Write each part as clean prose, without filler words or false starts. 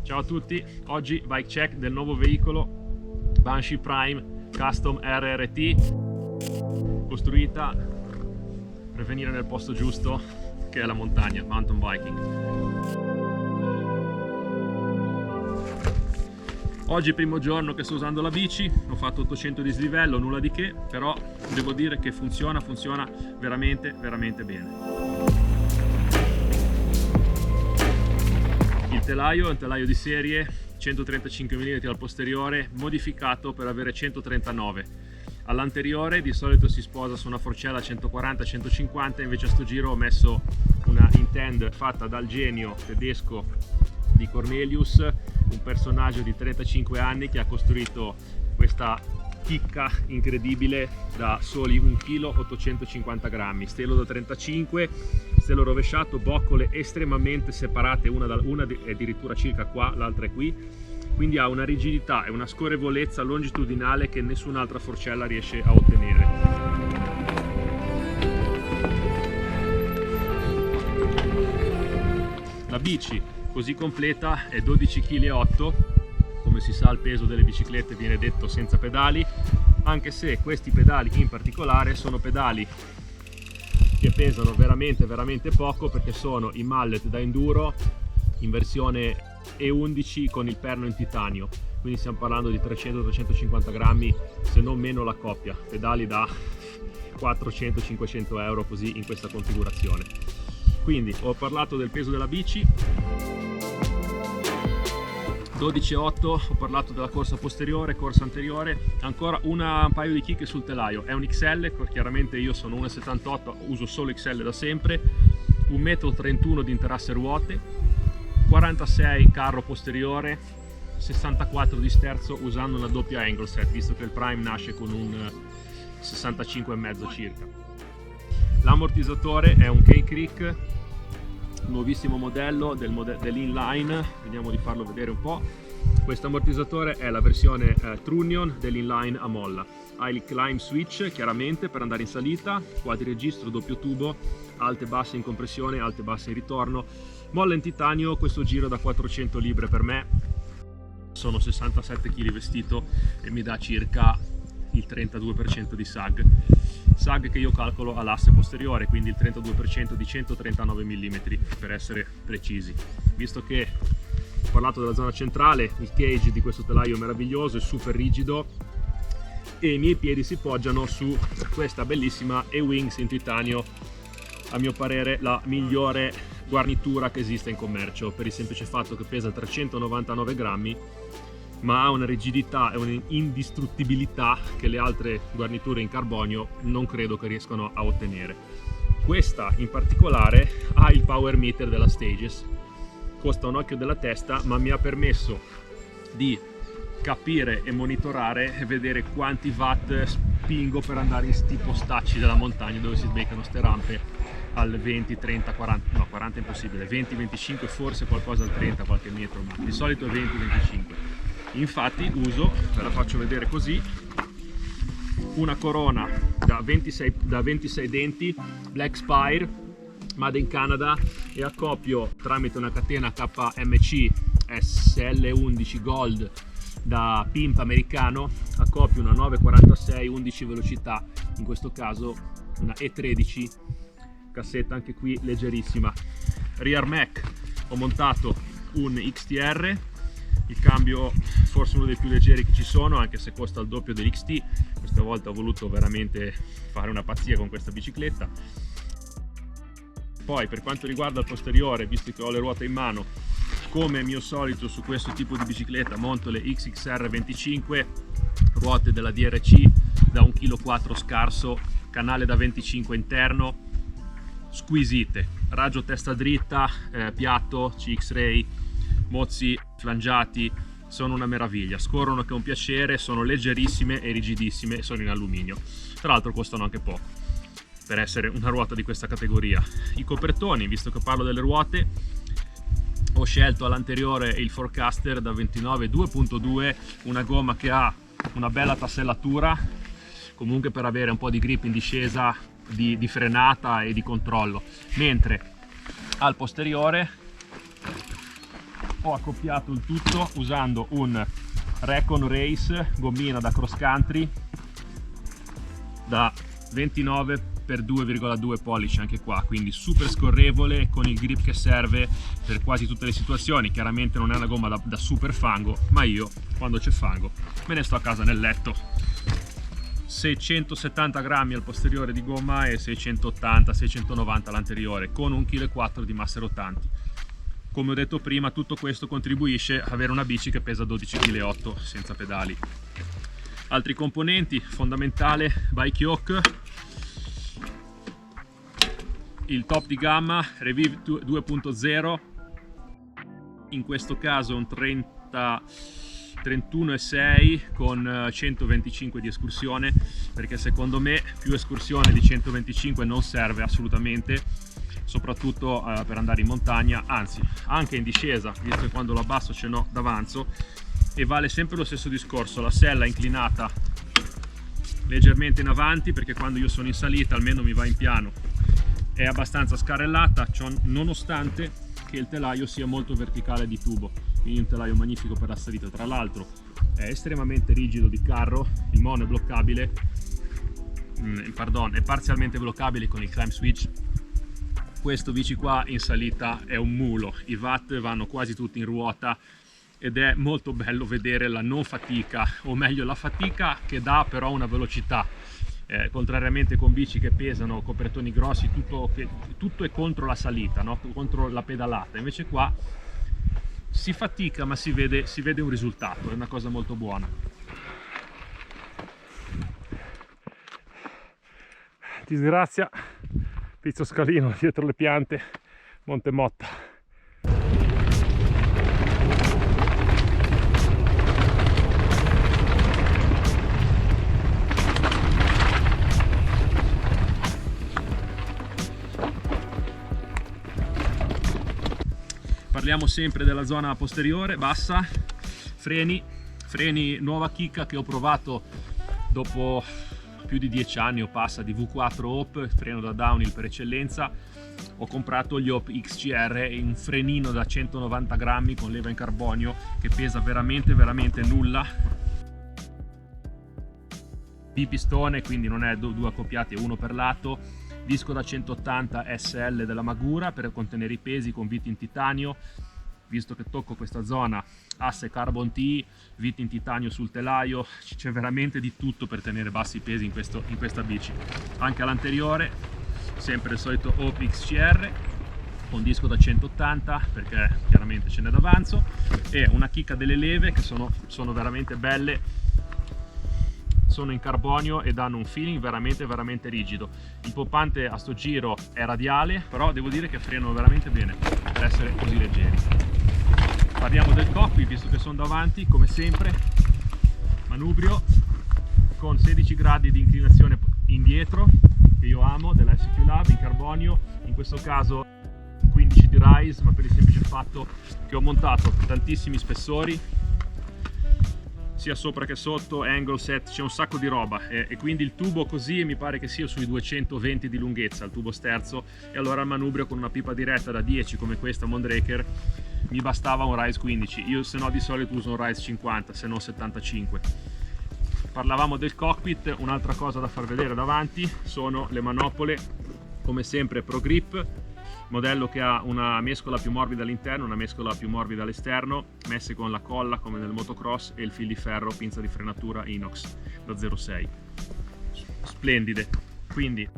Ciao a tutti, oggi bike check del nuovo veicolo Banshee Prime Custom RRT, costruita per venire nel posto giusto, che è la montagna, mountain biking. Oggi è il primo giorno che sto usando la bici, ho fatto 800 di dislivello, nulla di che, però devo dire che funziona veramente bene. Il telaio è un telaio di serie 135 mm al posteriore, modificato per avere 139. All'anteriore di solito si sposa su una forcella 140-150, invece a sto giro ho messo una Intend fatta dal genio tedesco di Cornelius, un personaggio di 35 anni che ha costruito questa chicca incredibile da soli 1,850 kg, stelo da 35, stelo rovesciato, boccole estremamente separate, una è addirittura circa qua, l'altra è qui, quindi ha una rigidità e una scorrevolezza longitudinale che nessun'altra forcella riesce a ottenere. La bici così completa è 12,8 kg. Come si sa, il peso delle biciclette viene detto senza pedali, anche se questi pedali in particolare sono pedali che pesano veramente poco, perché sono i mallet da enduro in versione E11 con il perno in titanio, quindi stiamo parlando di 300-350 grammi, se non meno la coppia, pedali da 400-500 euro così in questa configurazione. Quindi ho parlato del peso della bici, 12,8, ho parlato della corsa posteriore, corsa anteriore, ancora un paio di chicche sul telaio. È un XL, chiaramente io sono 1,78, uso solo XL da sempre, 1,31 m di interasse ruote, 46 carro posteriore, 64 di sterzo usando una doppia angle set, visto che il Prime nasce con un 65,5 circa. L'ammortizzatore è un K-Creek, nuovissimo modello dell'inline, vediamo di farlo vedere un po'. Questo ammortizzatore è la versione Trunion dell'inline a molla, ha il climb switch chiaramente per andare in salita, quadriregistro doppio tubo, alte e basse in compressione, alte e basse in ritorno, molla in titanio, questo giro da 400 libbre per me, sono 67 kg vestito e mi dà circa il 32% di sag che io calcolo all'asse posteriore, quindi il 32% di 139 mm per essere precisi. Visto che ho parlato della zona centrale, il cage di questo telaio è meraviglioso, è super rigido e i miei piedi si poggiano su questa bellissima E-Wings in titanio, a mio parere la migliore guarnitura che esiste in commercio, per il semplice fatto che pesa 399 grammi ma ha una rigidità e un'indistruttibilità che le altre guarniture in carbonio non credo che riescano a ottenere. Questa in particolare ha il power meter della Stages, costa un occhio della testa, ma mi ha permesso di capire e monitorare e vedere quanti watt spingo per andare in sti postacci della montagna dove si sbeccano ste rampe al 20, 30, 40, no 40 è impossibile, 20, 25, forse qualcosa al 30, qualche metro, ma di solito è 20, 25. Infatti uso, ve la faccio vedere così, una corona da 26 denti Black Spire made in Canada e accoppio tramite una catena KMC SL11 Gold da Pimp americano, accoppio una 946 11 velocità, in questo caso una E13, cassetta anche qui leggerissima. Rear Mac ho montato un XTR, il cambio forse uno dei più leggeri che ci sono, anche se costa il doppio dell'XT. Questa volta ho voluto veramente fare una pazzia con questa bicicletta. Poi per quanto riguarda il posteriore, visto che ho le ruote in mano, come mio solito su questo tipo di bicicletta monto le XXR 25, ruote della DRC da 1,4 kg scarso, canale da 25 interno, squisite, raggio testa dritta, piatto, CX-Ray, mozzi flangiati, sono una meraviglia, scorrono che è un piacere, sono leggerissime e rigidissime e sono in alluminio, tra l'altro costano anche poco per essere una ruota di questa categoria. I copertoni, visto che parlo delle ruote, ho scelto all'anteriore il Forecaster da 29 2.2, una gomma che ha una bella tassellatura, comunque per avere un po' di grip in discesa, di frenata e di controllo, mentre al posteriore ho accoppiato il tutto usando un Recon Race gommina da cross country da 29 x 2,2 pollici, anche qua, quindi super scorrevole, con il grip che serve per quasi tutte le situazioni. Chiaramente non è una gomma da super fango, ma io quando c'è fango me ne sto a casa nel letto. 670 grammi al posteriore di gomma e 680-690 all'anteriore, con 1,4 kg di masse rotanti. Come ho detto prima, tutto questo contribuisce a avere una bici che pesa 12,8 kg senza pedali. Altri componenti, fondamentale bike yoke, il top di gamma Revive 2.0, in questo caso un 31,6 con 125 di escursione, perché secondo me più escursione di 125 non serve assolutamente, soprattutto per andare in montagna, anzi anche in discesa, visto che quando lo abbasso ce n'ho d'avanzo. E vale sempre lo stesso discorso, la sella inclinata leggermente in avanti, perché quando io sono in salita almeno mi va in piano, è abbastanza scarrellata, nonostante che il telaio sia molto verticale di tubo, quindi un telaio magnifico per la salita. Tra l'altro è estremamente rigido di carro, il mono è bloccabile, è parzialmente bloccabile con il climb switch. Questo bici qua in salita è un mulo, i watt vanno quasi tutti in ruota ed è molto bello vedere la non fatica, o meglio la fatica che dà però una velocità. Contrariamente con bici che pesano, copertoni grossi, tutto è contro la salita, no? Contro la pedalata. Invece qua si fatica ma si vede un risultato, è una cosa molto buona. Disgrazia, pizzo scalino dietro le piante, Monte Motta. Parliamo sempre della zona posteriore, bassa, freni, nuova chicca che ho provato dopo più di 10 anni o passa di V4 Hope, freno da downhill per eccellenza. Ho comprato gli Hope XCR, un frenino da 190 grammi con leva in carbonio che pesa veramente nulla. Bipistone, quindi non è due accoppiati, è uno per lato. Disco da 180 SL della Magura per contenere i pesi, con viti in titanio. Visto che tocco questa zona, asse Carbon T, viti in titanio sul telaio, c'è veramente di tutto per tenere bassi i pesi in questa bici. Anche all'anteriore, sempre il solito Hope XCR, con disco da 180 perché chiaramente ce n'è d'avanzo, e una chicca delle leve che sono veramente belle. Sono in carbonio e danno un feeling veramente rigido. Il poppante a sto giro è radiale, però devo dire che frenano veramente bene per essere così leggeri. Parliamo del cockpit, visto che sono davanti, come sempre manubrio con 16 gradi di inclinazione indietro, che io amo, della SQ Lab in carbonio, in questo caso 15 di Rise, ma per il semplice fatto che ho montato tantissimi spessori sia sopra che sotto, angle set, c'è un sacco di roba, e quindi il tubo così mi pare che sia sui 220 di lunghezza, il tubo sterzo, e allora il manubrio con una pipa diretta da 10 come questa Mondraker mi bastava un Rise 15. Io se no di solito uso un Rise 50, se no 75. Parlavamo del cockpit, un'altra cosa da far vedere davanti sono le manopole, come sempre Pro Grip, modello che ha una mescola più morbida all'interno, una mescola più morbida all'esterno, messe con la colla come nel motocross e il fil di ferro, pinza di frenatura inox da 0,6. Splendide. Quindi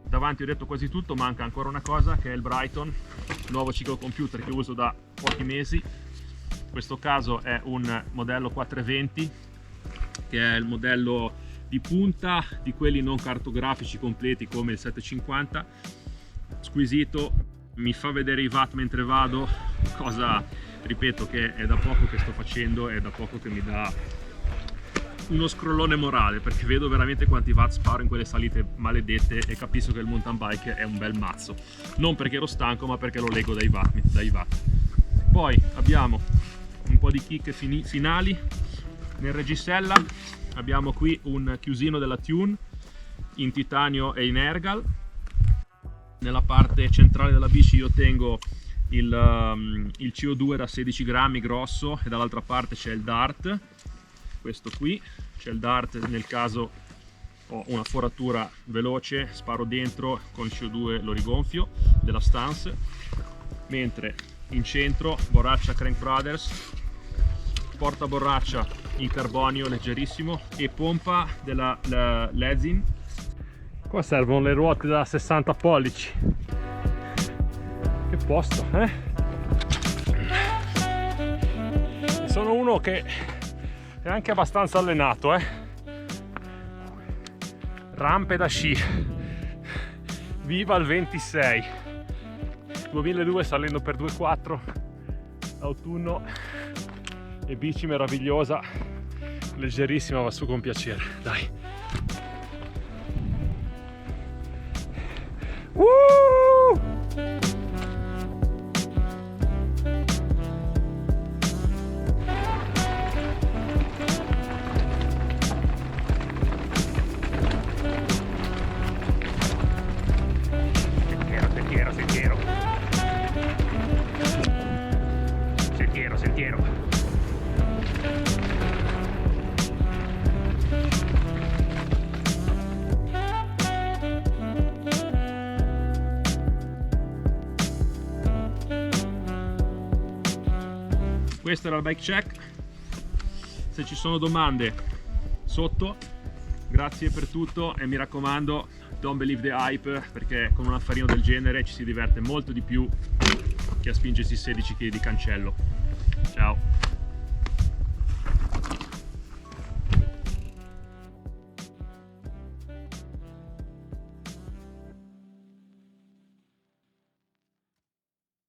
davanti ho detto quasi tutto, manca ancora una cosa che è il Brighton, nuovo ciclocomputer che uso da pochi mesi. In questo caso è un modello 420, che è il modello di punta di quelli non cartografici completi come il 750, squisito, mi fa vedere i watt mentre vado, cosa ripeto che è da poco che sto facendo, è da poco che mi dà uno scrollone morale, perché vedo veramente quanti watt sparo in quelle salite maledette e capisco che il mountain bike è un bel mazzo, non perché ero stanco ma perché lo leggo dai watt. Poi abbiamo un po' di kick finali. Nel reggisella abbiamo qui un chiusino della Tune in titanio e in ergal. Nella parte centrale della bici io tengo il CO2 da 16 grammi grosso, e dall'altra parte c'è il dart, questo qui, c'è il dart nel caso ho una foratura veloce, sparo dentro, con il CO2 lo rigonfio della stance, mentre in centro borraccia Crank Brothers, porta borraccia in carbonio leggerissimo e pompa della Lezin. Qua servono le ruote da 60 pollici. Che posto, eh? Sono uno che è anche abbastanza allenato, Rampe da sci. Viva il 26. 2002 salendo per 2,4 autunno, e bici meravigliosa, leggerissima, va su con piacere, dai. Sentiero. Questo era il bike check. Se ci sono domande sotto, grazie per tutto, e mi raccomando, don't believe the hype, perché con un affarino del genere ci si diverte molto di più che a spingersi 16 kg di cancello. Ciao!